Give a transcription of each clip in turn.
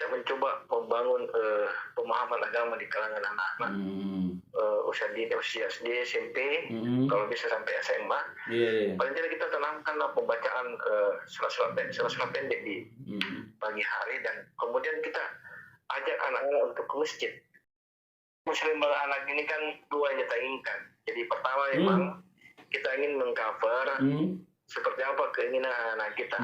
kita mencoba membangun pemahaman agama di kalangan anak-anak usia SD, SMP, kalau bisa sampai SMA. Paling tidak kita tanamkan pembacaan surat-surat pendek di pagi hari, dan kemudian kita ajak anak-anak untuk ke masjid. Muslim anak ini kan dua yang kita inginkan. Jadi pertama memang kita ingin mengcover seperti apa keinginan anak kita,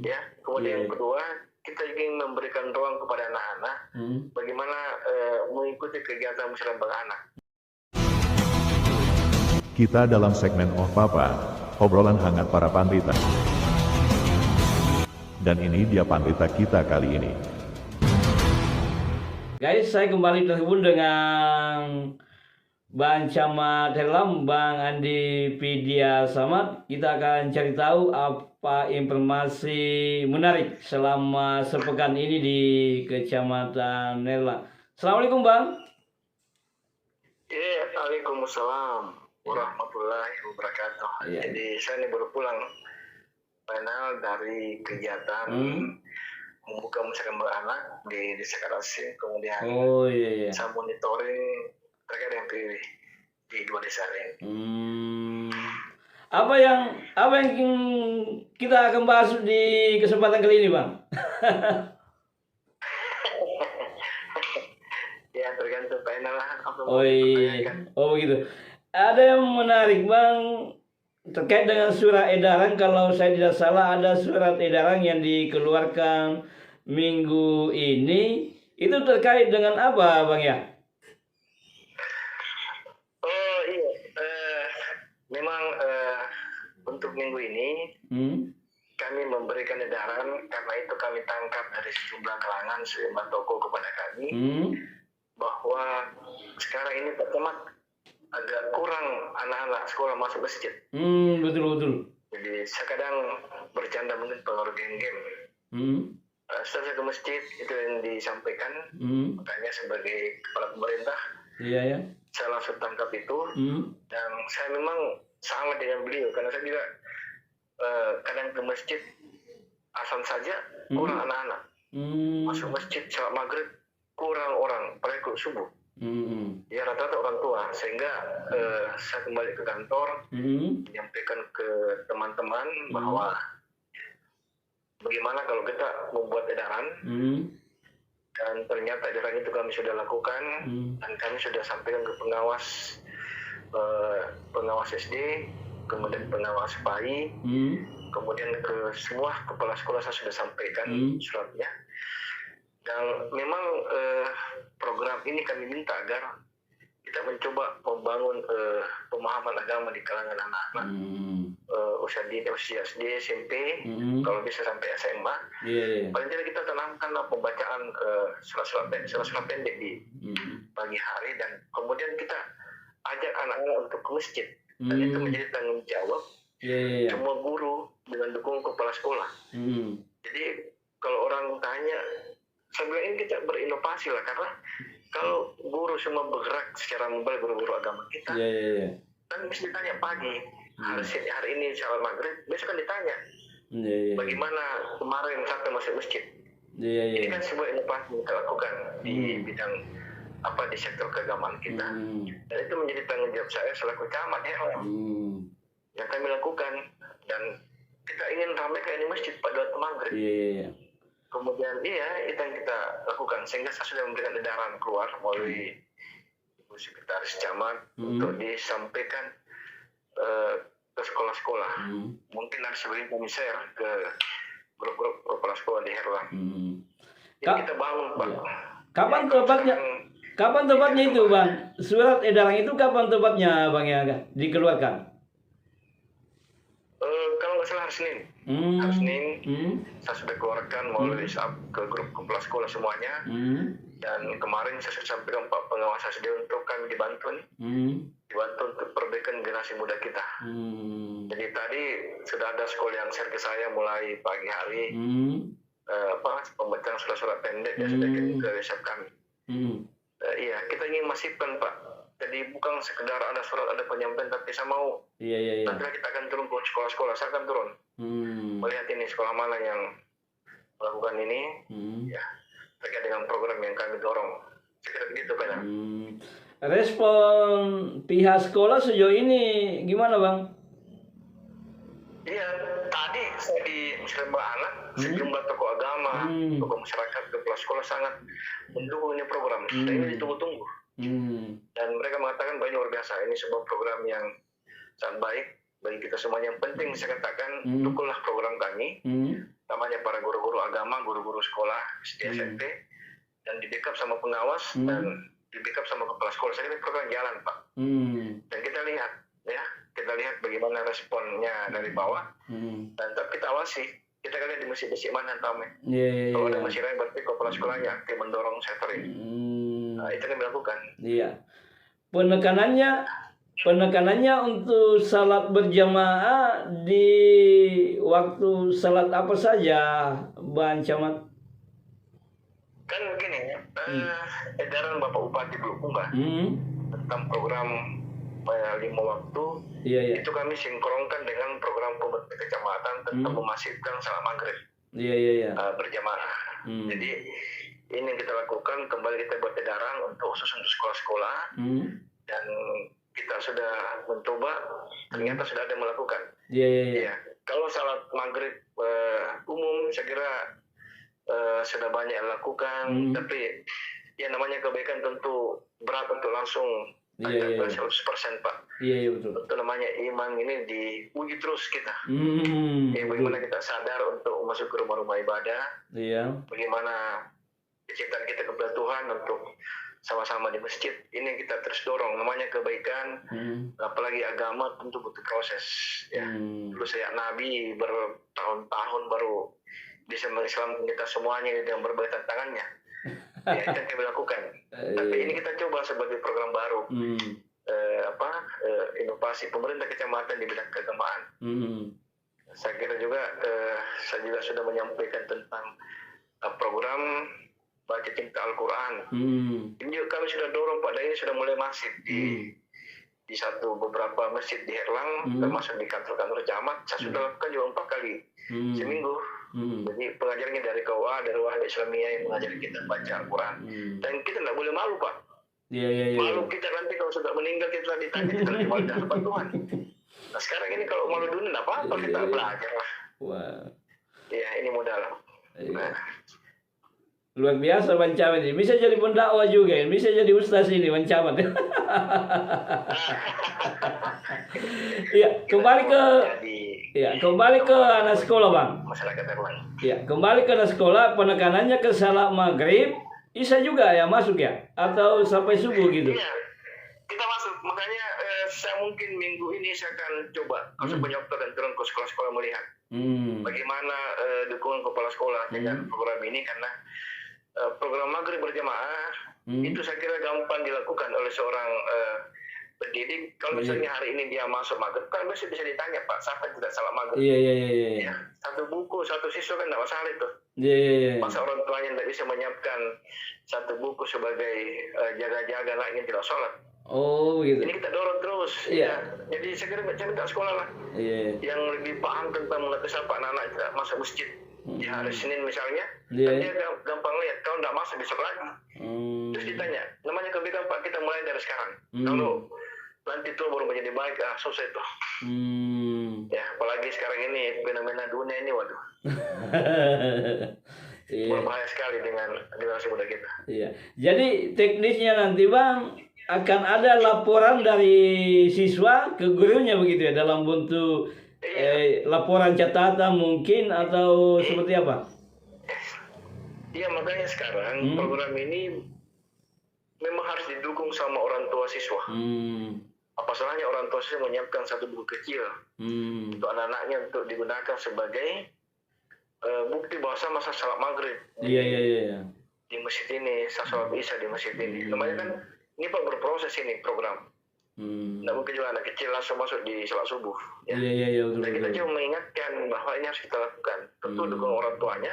ya. Kemudian yang kedua, kita ingin memberikan ruang kepada anak-anak bagaimana mengikuti kegiatan musyawarah beranak. Kita dalam segmen Oh Papa, obrolan hangat para pandita. Dan ini dia pandita kita kali ini. Guys, saya kembali terhubung dengan Bang Camat Herlam, Bang Andi Vidya Samad. Kita akan cari tahu apa informasi menarik selama sepekan ini di Kecamatan Herlam. Assalamualaikum, Bang. Ya, Waalaikumsalam warahmatullahi wabarakatuh. Jadi saya ini baru pulang final dari kegiatan membuka musyawarah beranak di Desa Karasin, kemudian saya monitoring terkait dengan di dua desa ini. Apa yang kita akan bahas di kesempatan kali ini, Bang? Ya, tergantung final lah. Oh begitu. Ada yang menarik, Bang, terkait dengan surat edaran. Kalau saya tidak salah, ada surat edaran yang dikeluarkan minggu ini. Itu terkait dengan apa, Bang, ya? Oh iya, memang untuk minggu ini kami memberikan edaran, karena itu kami tangkap dari sejumlah kalangan, sejumlah tokoh kepada kami, bahwa sekarang ini Pak Camat agak kurang anak-anak sekolah masuk masjid. Betul. Jadi saya kadang bercanda mungkin pengaruh geng-geng. Setelah saya ke masjid, itu yang disampaikan, makanya sebagai kepala pemerintah, saya langsung tangkap itu, dan saya memang sama dengan beliau, karena saya juga kadang ke masjid asal saja kurang anak-anak, masuk masjid sholat maghrib kurang orang, apalagi subuh. Ya rata-rata orang tua, sehingga saya kembali ke kantor menyampaikan ke teman-teman bahwa bagaimana kalau kita membuat edaran, dan ternyata edaran itu kami sudah lakukan, dan kami sudah sampaikan ke pengawas SD, kemudian pengawas PAI, kemudian ke semua kepala sekolah saya sudah sampaikan suratnya. Dan memang program ini kami minta agar kita mencoba membangun pemahaman agama di kalangan anak-anak usia SD, SMP, kalau bisa sampai SMA. Paling tidak kita tanamkan pembacaan surat-surat pendek di pagi hari, dan kemudian kita ajak anak-anak untuk ke masjid. Dan itu menjadi tanggung jawab semua guru dengan dukungan kepala sekolah. Jadi kalau orang tanya, saya bilang ini kita berinovasi lah, karena kalau guru semua bergerak secara mobile, guru-guru agama kita, kan bisa ditanya pagi, hari ini sholat maghrib, besok kan ditanya bagaimana kemarin sampai masuk masjid. Ini kan sebuah inovasi yang kita lakukan di bidang di sektor keagamaan kita, dan itu menjadi tanggung jawab saya selaku camat yang kami lakukan, dan kita ingin ramaikan ini masjid pada waktu maghrib. Kemudian itu yang kita lakukan, sehingga saya sudah memberikan edaran keluar melalui Ibu Sekretaris Camat untuk disampaikan ke sekolah-sekolah. Mungkin nanti sebelum kami share ke grup-grup kepala sekolah di Herlam. Jadi kita bangun, Pak. Kapan tepatnya itu, Bang? Surat edaran itu kapan tepatnya, Bang, ya dikeluarkan? Kalau nggak salah hari Senin. Hari Senin saya sudah keluarkan melalui ke grup kepala sekolah semuanya. Dan kemarin saya sudah sampaikan Pak Pengawas SD untuk kami dibantu untuk perbaikan generasi muda kita. Jadi tadi sudah ada sekolah yang share ke saya mulai pagi hari pembacaan surat-surat pendek yang sudah kirim ke WhatsApp kami. Iya, kita ingin masifkan, Pak. Jadi bukan sekedar ada surat, ada penyampaian, tapi saya mau nanti kita akan turun ke sekolah-sekolah, saya akan turun melihat ini sekolah mana yang melakukan ini, ya. dengan program yang kami dorong. Sekira begitu kan. Respon pihak sekolah sejauh ini gimana Bang? Iya, tadi saya di Muslimah Anak, sejumlah tokoh agama, tokoh masyarakat, kepala sekolah sangat mendukung ini program. Dan ini ditunggu-tunggu. Dan mereka mengatakan bahwa ini luar biasa. Ini sebuah program yang sangat baik bagi kita semuanya. Yang penting saya katakan, dukunglah program kami. Namanya para guru-guru agama, guru-guru sekolah, SD, SMP. Dan di backup sama pengawas, dan di backup sama kepala sekolah. Saya kira program jalan, Pak. Dan kita lihat, ya. Kita lihat bagaimana responnya dari bawah, dan tetap kita awasi. Kita kan lihat di masjid-masjid mana Tame. Kalau ada masjid lain berarti kepala sekolahnya aktif mendorong sektor ini. Nah, itu yang dilakukan. Iya. Penekanannya untuk salat berjamaah di waktu salat apa saja, Bang Camat? Kan begini, edaran Bapak Bupati Bulukumba tentang program 5 waktu, itu kami sinkronkan dengan program pemerintah kecamatan tentang memasifkan salat maghrib berjamaah. Jadi ini yang kita lakukan, kembali kita buat edaran khusus untuk sekolah-sekolah, dan kita sudah mencoba, ternyata sudah ada yang melakukan. Ya, kalau salat maghrib umum saya kira sudah banyak yang lakukan, tapi ya namanya kebaikan tentu berat untuk langsung 100% Pak. Iya betul. Itu namanya iman ini diuji terus kita. Bagaimana kita sadar untuk masuk ke rumah-rumah ibadah. Bagaimana kecintaan kita kepada Tuhan untuk sama-sama di masjid. Ini yang kita terus dorong. Namanya kebaikan, apalagi agama tentu butuh proses. Ya. Dulu saya Nabi bertahun-tahun baru bisa mengislamkan kita semuanya dengan berbagai tantangannya. Ya, itu yang kami lakukan. Tapi ini kita coba sebagai program baru, inovasi pemerintah kecamatan di bidang keagamaan. Saya kira juga saya juga sudah menyampaikan tentang program baca cinta Al-Quran. Ini juga kami sudah dorong Pak, dan ini sudah mulai masif di beberapa masjid di Herlang, termasuk di kantor-kantor camat. Saya sudah lakukan juga 4 kali seminggu. Jadi pengajarannya dari KUA, dari Wahadah Islamiyah yang mengajari kita baca Al-Quran. Dan kita tidak boleh malu Pak. Malu kita nanti kalau sudah meninggal kita ditanya, kita lagi malu di hadapan Tuhan. Nah sekarang ini kalau malu dunia tidak apa-apa, kita belajar lah. Ya ini modal. Nah. Luar biasa Bang Camat ini. Bisa jadi pendakwah juga, bisa jadi ustaz ini Bang Camat. Kembali ke anak sekolah Bang. Masyarakat Herlang. Ya, kembali ke anak sekolah, penekanannya ke salat maghrib, Isa juga ya masuk ya? Atau sampai subuh gitu? Iya, kita masuk. Makanya saya mungkin minggu ini saya akan coba kalau punya waktu dan turun ke sekolah-sekolah melihat bagaimana dukungan kepala sekolah dengan program ini, karena program maghrib berjamaah itu saya kira gampang dilakukan oleh seorang pendidik. Kalau misalnya hari ini dia masuk maghrib, kan besok bisa ditanya Pak, siapa yang tidak salat maghrib? Iya. Ya, satu buku, satu siswa kan tidak masalah itu. Masa orang tuanya tidak bisa menyiapkan satu buku sebagai jaga-jaga anaknya tidak sholat. Oh gitu. Ini kita dorong terus. Ya. Jadi saya kira minta sekolah lah. Yang lebih paham tentang mengatur siapa anak-anak tidak masuk masjid. Di hari Senin misalnya, kan dia gampang lihat. Kalau tidak masuk besok lagi. Terus ditanya, namanya kebaikan Pak, kita mulai dari sekarang. Kalau nanti itu baru menjadi baik, susah itu. Ya, apalagi sekarang ini fenomena dunia ini, waduh. Berbahaya sekali dengan generasi muda kita. Jadi teknisnya nanti Bang, akan ada laporan dari siswa ke gurunya begitu ya, dalam bentuk laporan catatan mungkin atau seperti apa? Iya, makanya sekarang program ini memang harus didukung sama orang tua siswa. Apa salahnya orang tua siswa menyiapkan satu buku kecil untuk anak-anaknya untuk digunakan sebagai bukti bahwa masa salat maghrib. Iya. Di masjid ini, salat isya di masjid ini. Namanya kan ini Pak berproses ini program. Tidak mungkin juga anak kecil langsung masuk di salat subuh. Ya. Betul. Dan kita cuma mengingatkan bahwa ini harus kita lakukan. Tentu dukung orang tuanya,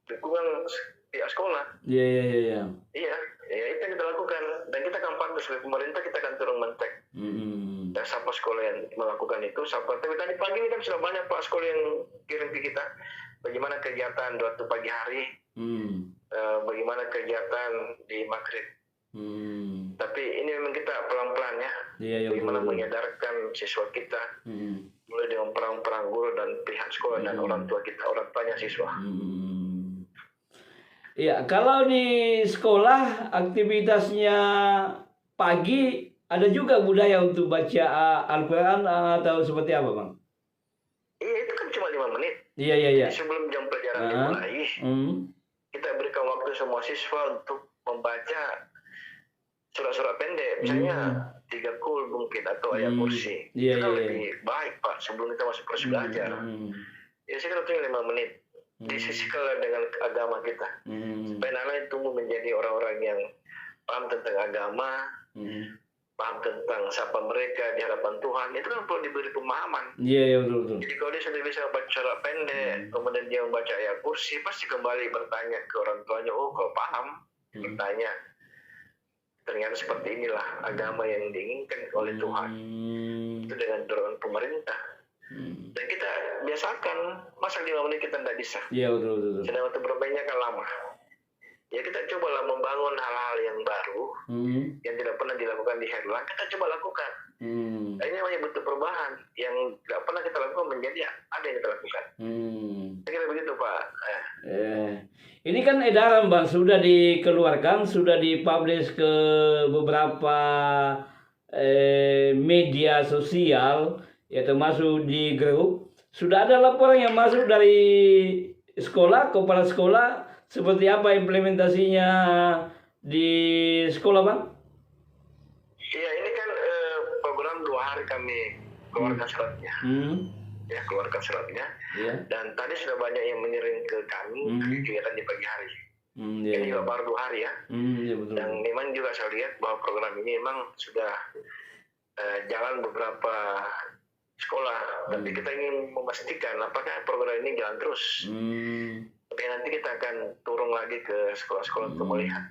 dukungan pihak sekolah. Iya, itu yang kita lakukan. Dan kita akan pandu sebagai pemerintah, kita akan turun mentek. Dan siapa sekolah yang melakukan itu, tapi tadi pagi ini kan sudah banyak Pak sekolah yang kirim ke kita. Bagaimana kegiatan waktu pagi hari, bagaimana kegiatan di maghrib. Tapi ini memang kita pelan-pelan ya, bagaimana menyadarkan siswa kita, mulai dengan perang guru dan pihak sekolah dan orang tua kita, orang tuanya siswa. Iya, kalau di sekolah aktivitasnya pagi ada juga budaya untuk baca Al-Quran atau seperti apa, Bang? Iya, itu kan cuma 5 menit. Iya. Jadi sebelum jam pelajaran dimulai, kita berikan waktu semua siswa untuk membaca surat-surat pendek, misalnya 3 kul mungkin atau ayat kursi. Itu kan lebih baik, Pak, sebelum kita masuk proses belajar. Ya, saya kira 5 menit. Disisihkanlah dengan agama kita, supaya anak tumbuh menjadi orang-orang yang paham tentang agama, paham tentang siapa mereka di hadapan Tuhan. Itu kan perlu diberi pemahaman. Iya, betul. Jadi kalau dia sudah bisa baca surat pendek, kemudian dia membaca ayat kursi, pasti kembali bertanya ke orang tuanya, oh kalau paham, bertanya. Ternyata seperti inilah agama yang diinginkan oleh Tuhan. Itu dengan dorongan pemerintah. Dan kita biasakan, masa 5 menit kita tidak bisa. Iya, betul. Sedang waktu bermainnya kan lama. Ya kita cobalah membangun hal-hal yang baru, yang tidak pernah dilakukan di Herlang, kita coba lakukan. Nah, ini namanya butuh perubahan, yang tidak pernah kita lakukan menjadi ada yang kita lakukan. Saya kira begitu, Pak. Ini kan edaran, Bang, sudah dikeluarkan, sudah dipublish ke beberapa media sosial, ya termasuk di grup. Sudah ada laporan yang masuk dari sekolah, kepala sekolah, seperti apa implementasinya di sekolah, Bang? Iya, ini kan program 2 hari kami keluarkan suratnya. Ya, keluarkan suratnya. Dan tadi sudah banyak yang mengirim ke kami kegiatan di pagi hari. Ini juga baru 2 hari ya. Betul. Dan memang juga saya lihat bahwa program ini memang sudah jalan beberapa sekolah, tapi kita ingin memastikan apakah program ini jalan terus. Tapi nanti kita akan turun lagi ke sekolah-sekolah untuk melihat.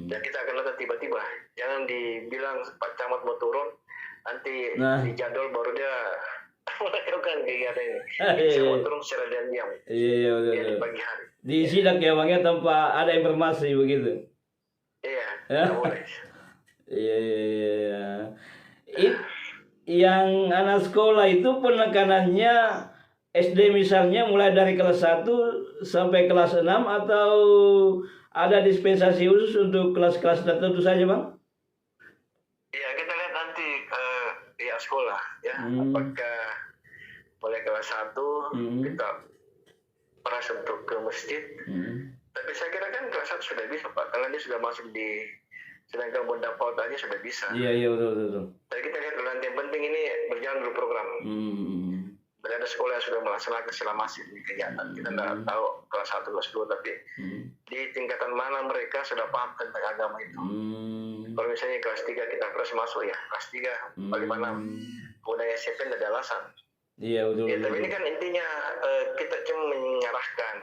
Dan kita akan lihat tiba-tiba, jangan dibilang Pak Camat mau turun, nanti di jadwal baru dia melakukan kegiatan ini. Kita mau turun secara diam-diam. Iya, betul. Ya, di pagi hari. Di sidak ya, Bang, ya, tanpa ada informasi begitu. Iya, tidak boleh. Iya. Yang anak sekolah itu penekanannya SD misalnya mulai dari kelas 1 sampai kelas 6 atau ada dispensasi khusus untuk kelas-kelas tertentu saja, Bang? Iya, kita lihat nanti pihak sekolah ya, apakah mulai kelas 1 kita peras untuk ke masjid. Tapi saya kira kan kelas 1 sudah bisa, Pak, karena dia sudah masuk di sedangkan Bunda Paut aja sudah bisa. Iya, betul. Tapi kita lihat nanti, yang penting ini berjalan dulu program. Berada sekolah yang sudah melaksanakan secara masif di kegiatan. Kita tidak tahu kelas 1, kelas 2, tapi di tingkatan mana mereka sudah paham tentang agama itu. Kalau misalnya kelas 3 kita terus masuk ya, kelas 3, bagaimana budaya SMP tidak ada alasan. Iya, betul. Ya, tapi ini kan intinya kita cuma mengarahkan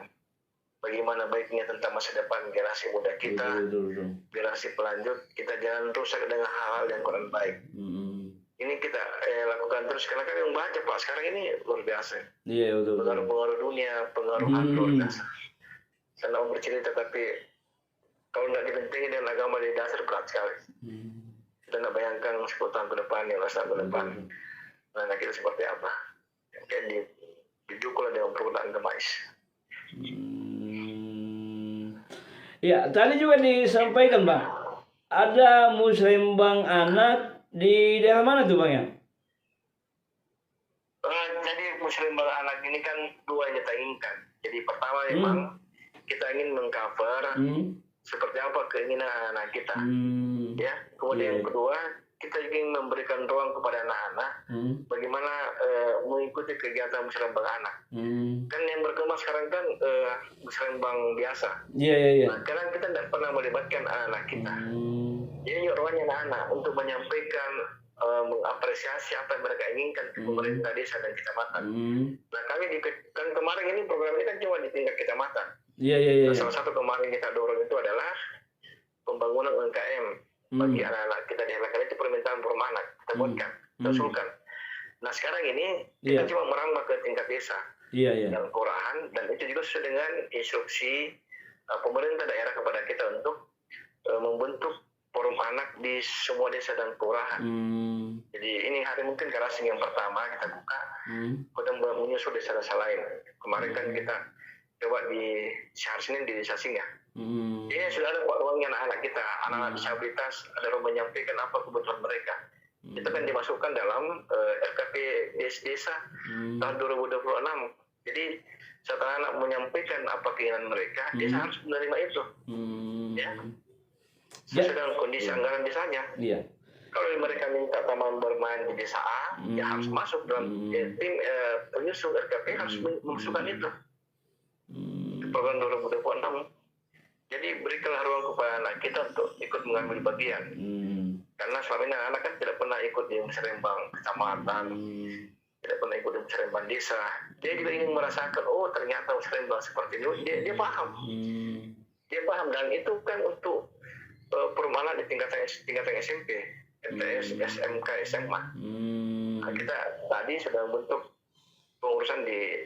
bagaimana baiknya tentang masa depan generasi muda kita, generasi pelanjut, kita jangan rusak dengan hal-hal yang kurang baik. Ini kita lakukan terus, karena kan yang baca, Pak, sekarang ini luar biasa. Iya, betul. Pengaruh dunia, pengaruh luar biasa. Saya mau bercerita, tapi kalau nggak dipentingin dengan agama di dasar, berat sekali. Kita nggak bayangkan 10 tahun ke depan, 15 tahun ke depan, nah kita seperti apa. Kayak didukung dengan perguruan agamais. Ya, tadi juga disampaikan, Bang, ada musrembang anak di daerah mana tuh, Bang, ya? Jadi musrembang anak ini kan 2 yang kita inginkan. Jadi pertama memang kita ingin mengcover seperti apa keinginan anak kita. Ya, kemudian yang kedua, kita ingin memberikan ruang kepada anak-anak bagaimana mengikuti kegiatan musrembang anak. Kan yang berkembang sekarang kan musrembang biasa. Iya. Nah, karena kita tidak pernah melibatkan anak-anak kita. Jadi ruangnya anak-anak untuk menyampaikan, mengapresiasi apa yang mereka inginkan ke pemerintah desa dan kecamatan. Nah, kami kan kemarin ini program ini kan cuma di tingkat kecamatan. Iya. Nah, salah satu kemarin kita dorong itu adalah pembangunan UMKM bagi anak-anak kita di Herlang. Itu permintaan perumahan kita buatkan, kita usulkan. Nah, sekarang ini kita cuma merambah ke tingkat desa dan kelurahan, dan itu juga sesuai dengan instruksi pemerintah daerah kepada kita untuk membentuk forum anak di semua desa dan kelurahan. Jadi ini hari mungkin Karasing yang pertama kita buka, kemudian menyusul desa-desa lain. Kemarin kan kita coba di hari Senin di desa Singa. Ini sudah ada ruangnya anak-anak kita, anak-anak disabilitas, ada ruang menyampaikan apa kebutuhan mereka. Itu kan dimasukkan dalam RKP desa tahun 2026. Jadi setelah anak menyampaikan apa keinginan mereka, desa harus menerima itu. Ya. Sesuai dengan kondisi anggaran desanya. Iya. Kalau mereka minta taman bermain di desa A, ya harus masuk dalam tim penyusun RKP harus memasukkan itu. Program 2026. Jadi berikanlah ruang kepada anak kita untuk ikut mengambil bagian. Karena selama ini anak kan tidak pernah ikut di musyawarah kecamatan, tidak pernah ikut di musyawarah desa. Dia juga ingin merasakan, oh ternyata musyawarah seperti ini. Dia paham. Dia paham, dan itu kan untuk perumahan di tingkatan SMP, MTS, SMK, SMA. Nah, kita tadi sudah membentuk pengurusan di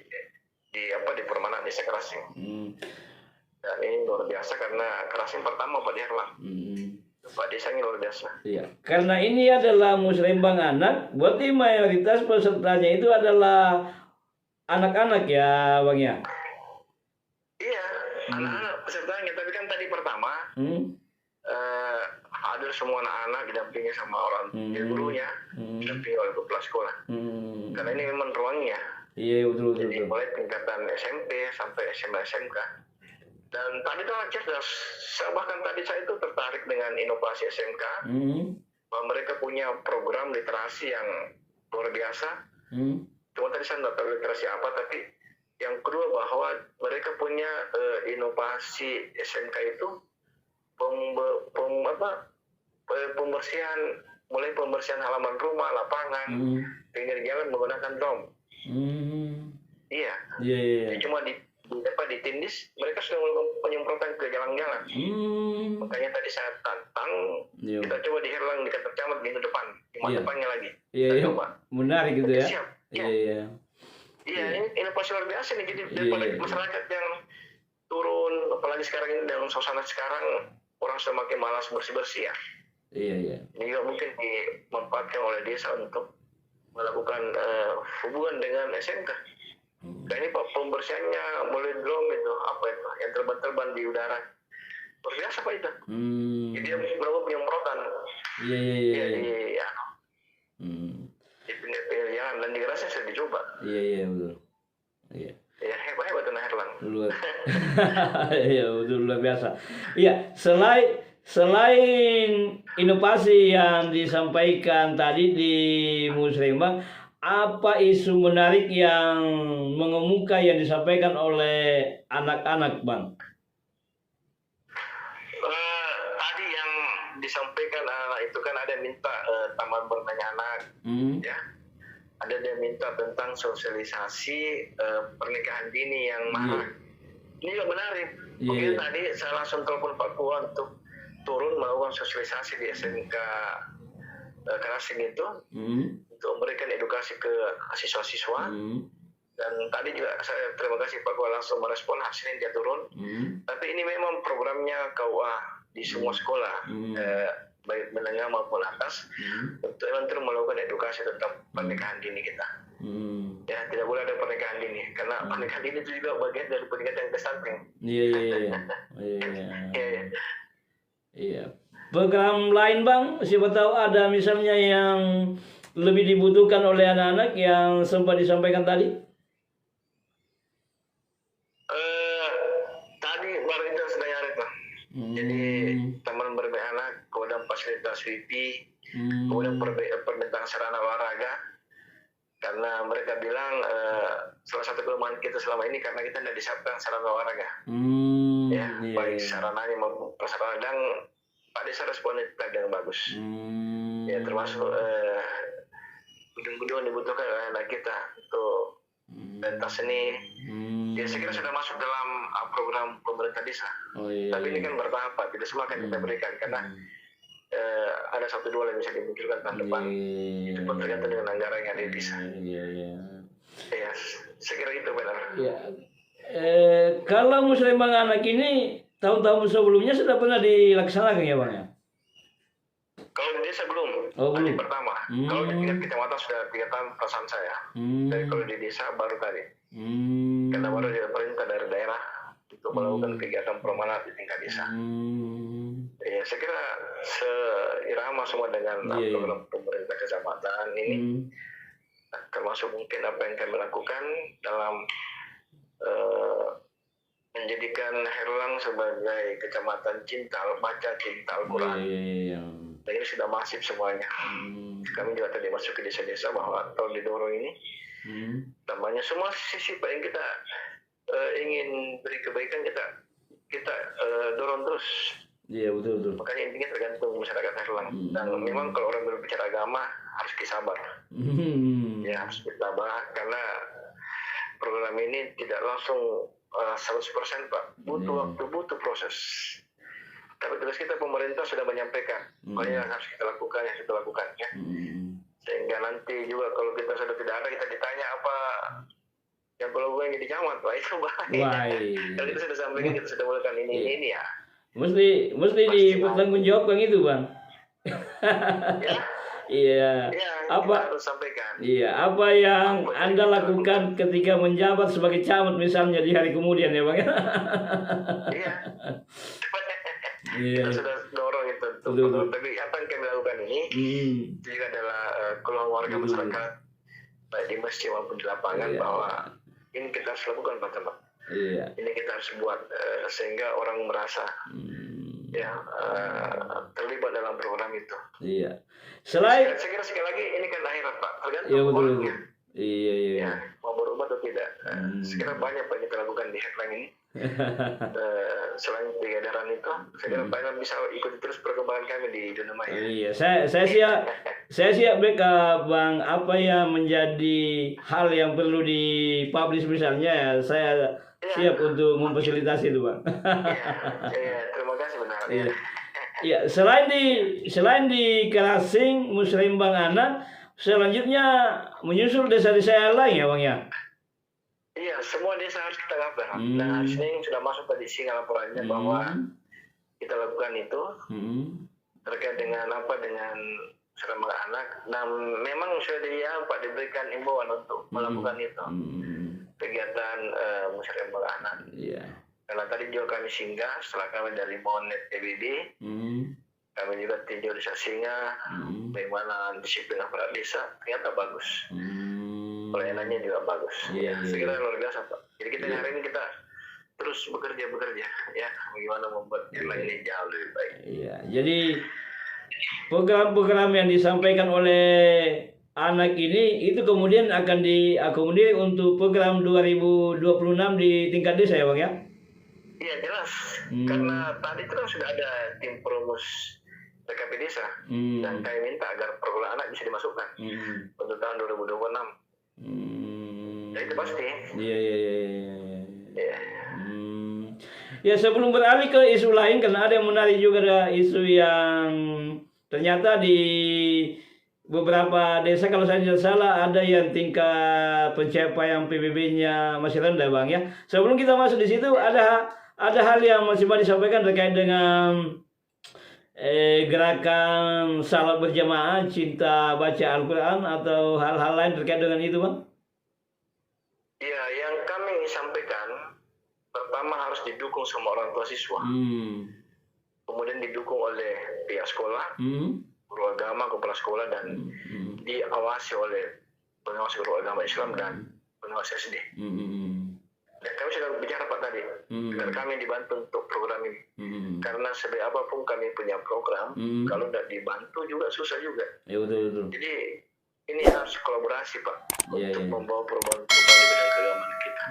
perumahan desa Karasing. Dan ini luar biasa karena Karasing pertama Pak Herlang. Pak desanya luar biasa. Iya. Karena ini adalah musrembang anak, berarti mayoritas pesertanya itu adalah anak-anak ya, Bang ya? Iya, anak-anak pesertanya. Tapi kan tadi pertama hadir semua anak-anak didampingi sama orang gurunya, didampingi oleh kepala sekolah. Karena ini memang ruangnya. Iya, betul. Jadi mulai tingkatan SMP sampai SMA SMK. Dan tadi tuh bahkan tadi saya itu tertarik dengan inovasi SMK, bahwa mereka punya program literasi yang luar biasa. Cuma tadi saya nggak tahu literasi apa, tapi yang kedua bahwa mereka punya inovasi SMK itu pembersihan halaman rumah, lapangan, pinggir jalan menggunakan drone. Iya. Jadi cuma ditindis, mereka sudah melakukan penyemprotan ke jalan-jalan. Makanya tadi saya tantang, kita coba di Herlang di kantor camat minggu depan, depannya lagi. Iya. Menarik gitu ya. Siap. Iya. Iya, ini inovasi luar biasa nih. Jadi daripada masyarakat yang turun, apalagi sekarang ini dalam suasana sekarang orang semakin malas bersih-bersih ya. Iya. Ini juga mungkin dimanfaatkan oleh desa untuk melakukan hubungan dengan SMK. Nah ini Pak, pembersihannya mulai drone itu, apa itu, yang terbang-terbang di udara. Luar biasa Pak itu. Jadi dia melakukan penyemprotan. Iya. Di pinggir jalan dan di Karasing sudah dicoba. Iya, betul. Iya. Ya hebat tuh Herlang. Iya, betul, luar biasa. Iya, selain inovasi yang disampaikan tadi di musrembang, apa isu menarik yang mengemuka yang disampaikan oleh anak-anak, Bang? Tadi yang disampaikan itu kan ada minta taman bermain anak, ya. Ada dia minta tentang sosialisasi pernikahan dini yang marak. Ini juga menarik. Mungkin tadi saya langsung telepon Pak Kua untuk turun melakukan sosialisasi di SMK Karasing itu untuk memberikan edukasi ke siswa-siswa. Dan tadi juga saya terima kasih Pak Kua langsung merespon hasilnya dia turun. Tapi ini memang programnya KUA di semua sekolah, baik menengah maupun atas, untuk melakukan edukasi tentang pernikahan dini kita. Ya, tidak boleh ada pernikahan dini karena pernikahan dini itu juga bagian dari pernikahan yang kesamping. Iya. Program lain Bang, siapa tahu ada misalnya yang lebih dibutuhkan oleh anak-anak yang sempat disampaikan tadi? Tadi baru itu sudah nyari Bang. Jadi taman bermain anak, kemudian fasilitas WiFi, kemudian permintaan sarana olahraga. Karena mereka bilang salah satu kelemahan kita selama ini karena kita tidak disiapkan sarana olahraga. Baik sarananya maupun prasarana, dan Pak Desa responnya dengan bagus. Ya termasuk gedung-gedung dibutuhkan oleh anak kita untuk pentas seni. Ya saya kira sudah masuk dalam program pemerintah desa. Tapi ini kan bertahap Pak, tidak semua akan kita berikan karena ada 1-2 yang bisa dimunculkan tahun depan. Itu pun tergantung dengan anggaran yang ada di desa. Ya, saya kira itu benar. Kalau musrembang anak ini tahun-tahun sebelumnya sudah pernah dilaksanakan ya Bang ya? Kalau di desa belum, Oh, tadi belum. pertama. Kalau di tingkat kecamatan sudah 3 tahun perasaan saya. Jadi kalau di desa baru tadi. Karena baru ada perintah dari daerah untuk melakukan kegiatan permainan di tingkat desa. Ya, saya kira seirama semua dengan program pemerintah kecamatan ini, termasuk mungkin apa yang kami lakukan dalam menjadikan Herlang sebagai kecamatan cinta baca cinta Al-Quran. Dan ini sudah masif semuanya. Kami juga tadi masuk ke desa-desa bahwa tahun didorong ini, namanya semua sisi Pak yang kita ingin beri kebaikan kita dorong terus. Iya, betul. Makanya intinya tergantung masyarakat Herlang. Dan memang kalau orang berbicara agama harus bersabar. Ya, harus bersabar karena program ini tidak langsung 100% Pak. Butuh waktu, butuh proses. Tapi tugas kita pemerintah sudah menyampaikan apa yang harus kita lakukan, yang kita lakukan ya. Sehingga nanti juga kalau kita sudah tidak ada, kita ditanya apa yang kalau gue jadi camat, Pak, itu bahaya. Kalau kita sudah sampaikan, kita sudah melakukan ini ya. Mesti dipertanggungjawabkan itu Bang. Ya. Iya. Ya, apa harus sampaikan. Iya, apa yang Anda lakukan ketika menjabat sebagai camat misalnya di hari kemudian ya Bang? Iya. Iya. Kita sudah dorong itu. Betul. Tapi apa yang kami lakukan ini itu juga adalah keluhan warga masyarakat baik di masjid maupun di lapangan bahwa ini kita harus lakukan Pak Camat. Iya. Ini kita harus buat sehingga orang merasa terlibat dalam program itu. Iya. Saya kira sekali lagi ini kan akhirat Pak, tergantung iya, betul. orangnya. Iya. Ya, mau berubah atau tidak. Sekira banyak Pak yang kita lakukan di Herlang ini. Selain tiga daerah itu, saya kira Pak Ilham bisa ikuti terus perkembangan kami di Dunia Maya. Iya, saya siap Beka Bang, apa yang menjadi hal yang perlu dipublish misalnya ya, saya siap untuk memfasilitasi itu Bang. Iya, terima kasih benar. Iya, selain di Karasing, Musrembang Anak, selanjutnya menyusul desa-desa lain ya Bang ya? Iya, semua desa harus kita kabar. Dan hari ini sudah masuk tadi singa laporannya bahwa kita lakukan itu terkait dengan Musrembang Anak. Dan memang sudah diberikan imbauan untuk melakukan itu. Kegiatan Musrembang Anak. Iya. Karena tadi juga kami singgah setelah kami dari Monet PBB, kami juga tinjau desa Singa, bagaimana disiplin aparat desa, ternyata bagus. Pelayanannya juga bagus. Saya kira luar biasa Pak. Jadi kita hari ini kita terus bekerja ya, bagaimana membuat yang lain ini jauh lebih baik. Iya. Jadi program-program yang disampaikan oleh anak ini itu kemudian akan diakomodir untuk program 2026 di tingkat desa ya Bang ya? Iya jelas, karena tadi itu kan sudah ada tim promus PKP desa dan kami minta agar program anak bisa dimasukkan untuk tahun 2026. Ya itu pasti. Iya. Ya sebelum beralih ke isu lain, karena ada yang menarik juga, ada isu yang ternyata di beberapa desa kalau saya tidak salah ada yang tingkat pencapaian PBB-nya masih rendah Bang ya. Sebelum kita masuk di situ ada hal yang masih mau disampaikan terkait dengan gerakan salat berjamaah cinta baca Al-Quran atau hal-hal lain terkait dengan itu Bang? Ya, yang kami sampaikan pertama harus didukung sama orang tua siswa, kemudian didukung oleh pihak sekolah, guru agama, kepala sekolah, dan diawasi oleh pengawas guru agama Islam dan pengawas SD. Dan kami sudah bicara Pak tadi, dan kami dibantu untuk program ini. Karena sebaik apapun kami punya program, kalau tidak dibantu juga susah juga. Ya betul. Jadi ini harus kolaborasi Pak untuk membawa perubahan di bidang keagamaan kita.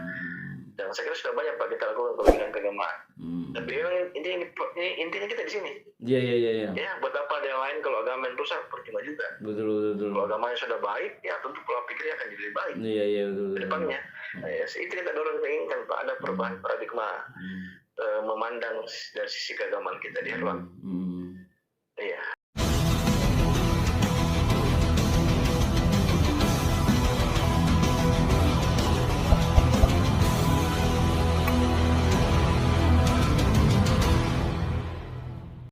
Dan saya kira sudah banyak Pak kita lakukan perbedaan keagamaan. Tapi intinya kita di sini. Iya. Ya, buat apa ada yang lain kalau agama yang rusak percuma juga. Betul. Kalau agamanya sudah baik, ya tentu pola pikirnya akan jadi lebih baik. Iya betul. Kedepannya, itu kita dorong, kita inginkan Pak ada perubahan paradigma memandang dari sisi keagamaan kita di Herlang.